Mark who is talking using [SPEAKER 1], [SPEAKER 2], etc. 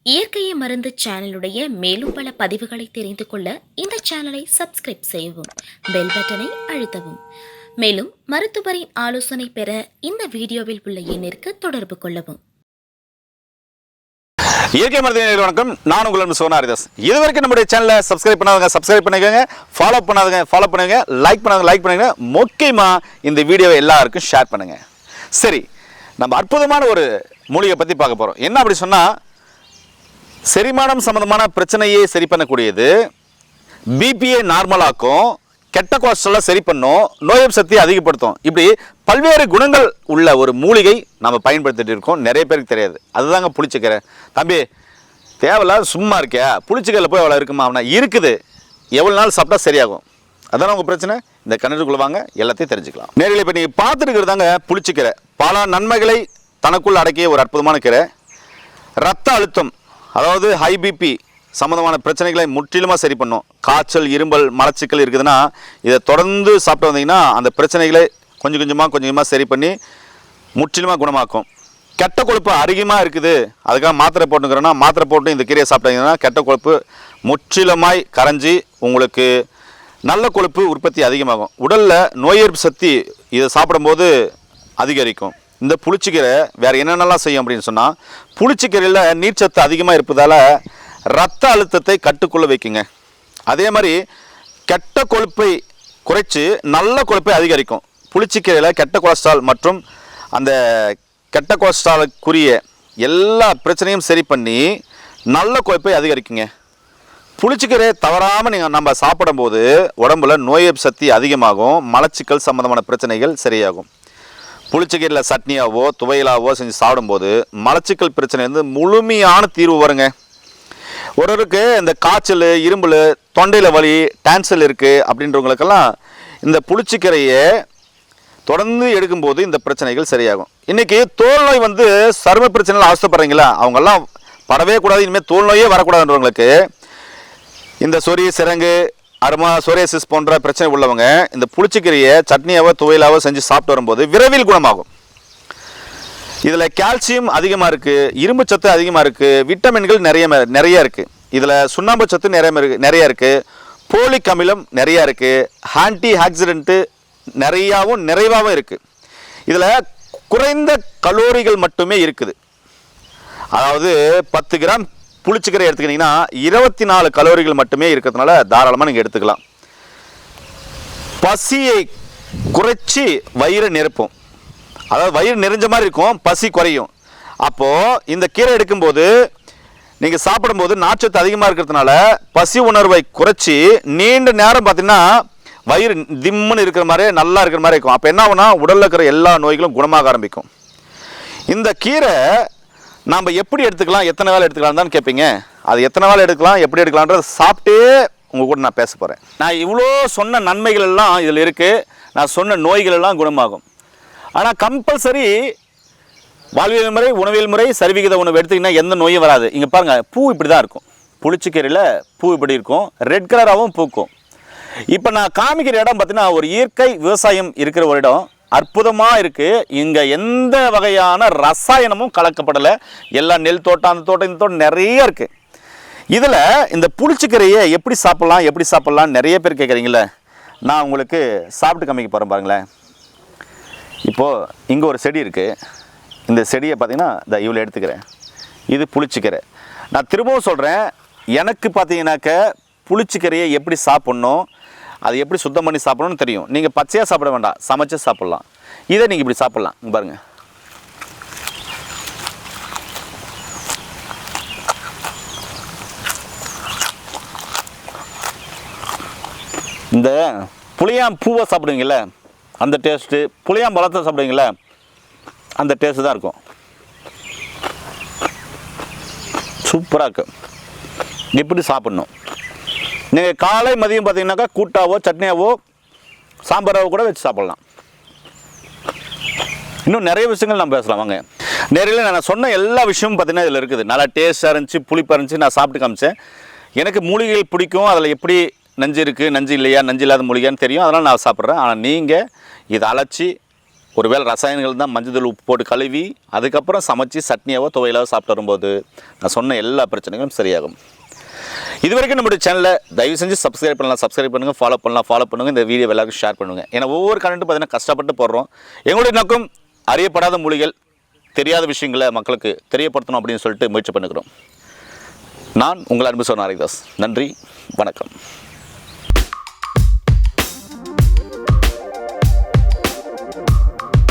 [SPEAKER 1] இயற்கையை மருந்து சேனலுடைய மேலும் பல பதிவுகளை தெரிந்து கொள்ள இந்த சேனலை சப்ஸ்கிரைப் செய்யவும், பெல் பட்டனை அழுத்தவும். மேலும் மருத்துவரின் ஆலோசனை பெற இந்த வீடியோவில் உள்ள எண்ணிற்கு தொடர்பு கொள்ளவும்.
[SPEAKER 2] இயற்கை மருத்துவ வணக்கம். நான் உங்கள் சோனாரிதாஸ். இதுவரைக்கும் நம்முடைய சேனலை சப்ஸ்கிரைப் பண்ணாதவங்க சப்ஸ்கிரைப் பண்ணிக்கோங்க, ஃபாலோ பண்ணாதவங்க ஃபாலோ பண்ணுங்க, லைக் பண்ணாதவங்க லைக் பண்ணுங்க. முக்கியமாக இந்த வீடியோவை எல்லாருக்கும் ஷேர் பண்ணுங்க. சரி, நம்ம அற்புதமான ஒரு மூலிகை பற்றி பார்க்க போகிறோம். என்ன அப்படி சொன்னால், செரிமானம் சம்பந்தமான பிரச்சனையை சரி பண்ணக்கூடியது, பிபியை நார்மலாக்கும், கெட்ட கொலஸ்ட்ராலை சரி பண்ணும், நோய் எதிர்ப்பு சக்தியை அதிகப்படுத்தும். இப்படி பல்வேறு குணங்கள் உள்ள ஒரு மூலிகை நம்ம பயன்படுத்திட்டு இருக்கோம். நிறைய பேருக்கு தெரியாது. அதுதாங்க புளிச்சக்கீரை. தம்பி, தேவையில்லாத சும்மா இருக்கியா? புளிச்சக்கீரையில் போய் அவ்வளோ இருக்குமா? அவனா இருக்குது. எவ்வளோ நாள் சாப்பிட்டா சரியாகும். அதான உங்கள் பிரச்சனை. இந்த கணக்குள்ள வாங்க, எல்லாத்தையும் தெரிஞ்சுக்கலாம். நேரில் இப்போ நீங்கள் பார்த்துருக்கிறதாங்க புளிச்சக்கீரை. பல நன்மைகளை தனக்குள் அடக்கிய ஒரு அற்புதமான கீரை. ரத்த அழுத்தம், அதாவது ஹை பிபி சம்மந்தமான பிரச்சனைகளை முற்றிலுமாக சரி பண்ணும். காய்ச்சல், இரும்பல், மலச்சிக்கல் இருக்குதுன்னா இதை தொடர்ந்து சாப்பிட்டு வந்தீங்கன்னா அந்த பிரச்சனைகளை கொஞ்சம் கொஞ்சமாக சரி பண்ணி முற்றிலுமாக குணமாக்கும். கெட்ட கொழுப்பு அதிகமாக இருக்குது, அதுக்காக மாத்திரை போட்டுக்கிறோன்னா மாத்திரை போட்டு இந்த கீரையை சாப்பிட்டீங்கன்னா கெட்ட கொழுப்பு முற்றிலுமாய் கரைஞ்சி உங்களுக்கு நல்ல கொழுப்பு உற்பத்தி அதிகமாகும். உடலில் நோய் எதிர்ப்பு சக்தி இதை சாப்பிடும்போது அதிகரிக்கும். இந்த புளிச்சக்கீரை வேறு என்னென்னலாம் செய்யும் அப்படின்னு சொன்னால், புளிச்சக்கீரையில் நீர்ச்சத்து அதிகமாக இருப்பதால் இரத்த அழுத்தத்தை கட்டுக்குள்ளே வைக்குங்க. அதே மாதிரி கெட்ட கொழுப்பை குறைச்சி நல்ல கொழுப்பை அதிகரிக்கும். புளிச்சக்கீரையில் கெட்ட கொலஸ்ட்ரால் மற்றும் அந்த கெட்ட கொலஸ்ட்ராலுக்குரிய எல்லா பிரச்சனையும் சரி பண்ணி நல்ல கொழுப்பை அதிகரிக்குங்க. புளிச்சக்கீரை தவறாமல் நம்ம சாப்பிடும்போது உடம்புல நோய் எதிர்ப்பு சக்தி அதிகமாகும், மலச்சிக்கல் சம்பந்தமான பிரச்சனைகள் சரியாகும். புளிச்சக்கீரையில் சட்னியாவோ துவையலாவோ செஞ்சு சாப்பிடும்போது மலச்சிக்கல் பிரச்சனை வந்து முழுமையான தீர்வு வருங்க. ஒருவருக்கு இந்த காய்ச்சல், இரும்பல், தொண்டையில் வலி, டான்சல் இருக்குது அப்படின்றவங்களுக்கெல்லாம் இந்த புளிச்சக்கீரையை தொடர்ந்து எடுக்கும்போது இந்த பிரச்சனைகள் சரியாகும். இன்றைக்கி தோல் நோய் வந்து சரும பிரச்சனைகள் அவசரப்படுறீங்களா, அவங்கெல்லாம் படவே கூடாது. இனிமேல் தோல் நோயே வரக்கூடாதுன்றவங்களுக்கு இந்த சொறி, சிரங்கு, அருமா, சோரியாசிஸ் போன்ற பிரச்சனை உள்ளவங்க இந்த புளிச்சக்கீரையை சட்னியாவோ துவையலாவோ செஞ்சு சாப்பிட்டு வரும்போது விரைவில் குணமாகும். இதில் கால்சியம் அதிகமாக இருக்குது, இரும்பு சத்து அதிகமாக இருக்குது, விட்டமின்கள் நிறைய இருக்குது. இதில் சுண்ணாம்பு சத்து நிறைய இருக்குது, போலிக் அமிலம் நிறையா இருக்குது, ஆன்டி ஆக்சிடென்ட்டு நிறைவாகவும் இருக்குது. இதில் குறைந்த கலோரிகள் மட்டுமே இருக்குது. அதாவது 10 கிராம் புளிச்சக்கீரை எடுத்துக்கிட்டிங்கன்னா 24 கலோரிகள் மட்டுமே இருக்கிறதுனால தாராளமாக நீங்கள் எடுத்துக்கலாம். பசியை குறைச்சி வயிறை நிரப்பும். அதாவது வயிறு நிறைஞ்ச மாதிரி இருக்கும், பசி குறையும். அப்போது இந்த கீரை எடுக்கும்போது நீங்கள் சாப்பிடும்போது நார்ச்சத்து அதிகமாக இருக்கிறதுனால பசி உணர்வை குறைச்சி நீண்ட நேரம் பார்த்தீங்கன்னா வயிறு திம்முன்னு இருக்கிற மாதிரியே நல்லா இருக்கிற மாதிரி இருக்கும். அப்போ என்ன ஆகுனா உடலில் இருக்கிற எல்லா நோய்களும் குணமாக ஆரம்பிக்கும். இந்த கீரை நாம் எப்படி எடுத்துக்கலாம், எத்தனை வேலை எடுத்துக்கலாம் தான் கேட்பீங்க. அது எத்தனை வேலை எடுக்கலாம், எப்படி எடுக்கலான்றதை சாப்பிட்டே உங்கள் கூட நான் பேச போகிறேன். நான் இவ்வளோ சொன்ன நன்மைகள் எல்லாம் இதில் இருக்குது. நான் சொன்ன நோய்கள் எல்லாம் குணமாகும். ஆனால் கம்பல்சரி வாழ்வியல் முறை, உணவியல் முறை, சரிவிகித உணவு எடுத்திங்கன்னா எந்த நோயும் வராது. இங்கே பாருங்கள், பூ இப்படி தான் இருக்கும். புளிச்சக்கீரையில் பூ இப்படி இருக்கும், ரெட் கலராகவும் பூக்கும். இப்போ நான் காமிக்கிற இடம் பார்த்தீங்கன்னா ஒரு இயற்கை விவசாயம் இருக்கிற ஒரு இடம். அற்புதமாக இருக்குது. இங்கே எந்த வகையான ரசாயனமும் கலக்கப்படலை. எல்லாம் நெல் தோட்டம், அந்த தோட்டம், இந்த தோட்டம் நிறைய இருக்குது. இதில் இந்த புளிச்சக்கீரையை எப்படி சாப்பிட்லாம் நிறைய பேர் கேட்குறீங்களே. நான் உங்களுக்கு சாப்பிட்டு காமிக்க போகிறேன் பாருங்களேன். இப்போது இங்கே ஒரு செடி இருக்குது. இந்த செடியை பார்த்திங்கன்னா இவ்வளோ எடுத்துக்கிறேன். இது புளிச்சக்கீரை. நான் திரும்பவும் சொல்கிறேன், எனக்கு பார்த்தீங்கன்னாக்க புளிச்சக்கீரையை எப்படி சாப்பிட்ணும், அது எப்படி சுத்தம் பண்ணி சாப்பிடணும்னு தெரியும். நீங்கள் பச்சையாக சாப்பிட வேண்டாம், சமைச்சு சாப்பிட்லாம். இதை நீங்கள் இப்படி சாப்பிட்லாம். பாருங்கள், இந்த புளியாம் பூவை சாப்பிடுவீங்கள அந்த டேஸ்ட்டு, புளியாம் பழத்தை சாப்பிடுவீங்கள அந்த டேஸ்ட்டு தான் இருக்கும். சூப்பராக இருக்கும். இப்படி சாப்பிட்ணும். நீங்கள் காலை மதியம் பார்த்தீங்கன்னாக்கா கூட்டாவோ சட்னியாவோ சாம்பாராவோ கூட வச்சு சாப்பிட்லாம். இன்னும் நிறைய விஷயங்கள் நம்ம பேசலாம் வாங்க. நேரில் நான் சொன்ன எல்லா விஷயமும் பார்த்தீங்கன்னா இதில் இருக்குது. நல்லா டேஸ்ட்டாக இருந்துச்சு, புளிப்பாக இருந்துச்சு. நான் சாப்பிட்டு காமிச்சேன். எனக்கு மூலிகைகள் பிடிக்கும். அதில் எப்படி நஞ்சு இருக்குது, நஞ்சு இல்லையா, நஞ்சு இல்லாத மூலிகைன்னு தெரியும். அதனால் நான் சாப்பிட்றேன். ஆனால் நீங்கள் இதை அழைச்சி ஒருவேளை ரசாயனங்கள் தான் மஞ்சள் தூள் உப்பு போட்டு கழுவி அதுக்கப்புறம் சமைச்சு சட்னியாவோ துவையலாவோ சாப்பிட்டு வரும்போது நான் சொன்ன எல்லா பிரச்சனைகளும் சரியாகும். இது வரைக்கும் நம்மளுடைய சேனலை தயவு செஞ்சு சப்ஸ்கிரைப் பண்ணுங்கள், ஃபாலோ பண்ணுங்கள். இந்த வீடியோ எல்லாருக்கும் ஷேர் பண்ணுங்கள். ஏன்னா ஒவ்வொரு கண்டென்ட்டும் பார்த்தீங்கன்னா கஷ்டப்பட்டு போடுறோம். எங்களுடைய நோக்கம் அறியப்படாத மொழிகள், தெரியாத விஷயங்களை மக்களுக்கு தெரியப்படுத்தணும் அப்படின்னு சொல்லிட்டு முயற்சி பண்ணுகிறோம். நான் உங்கள் அன்பு சோனா ஹரிதாஸ். நன்றி, வணக்கம்.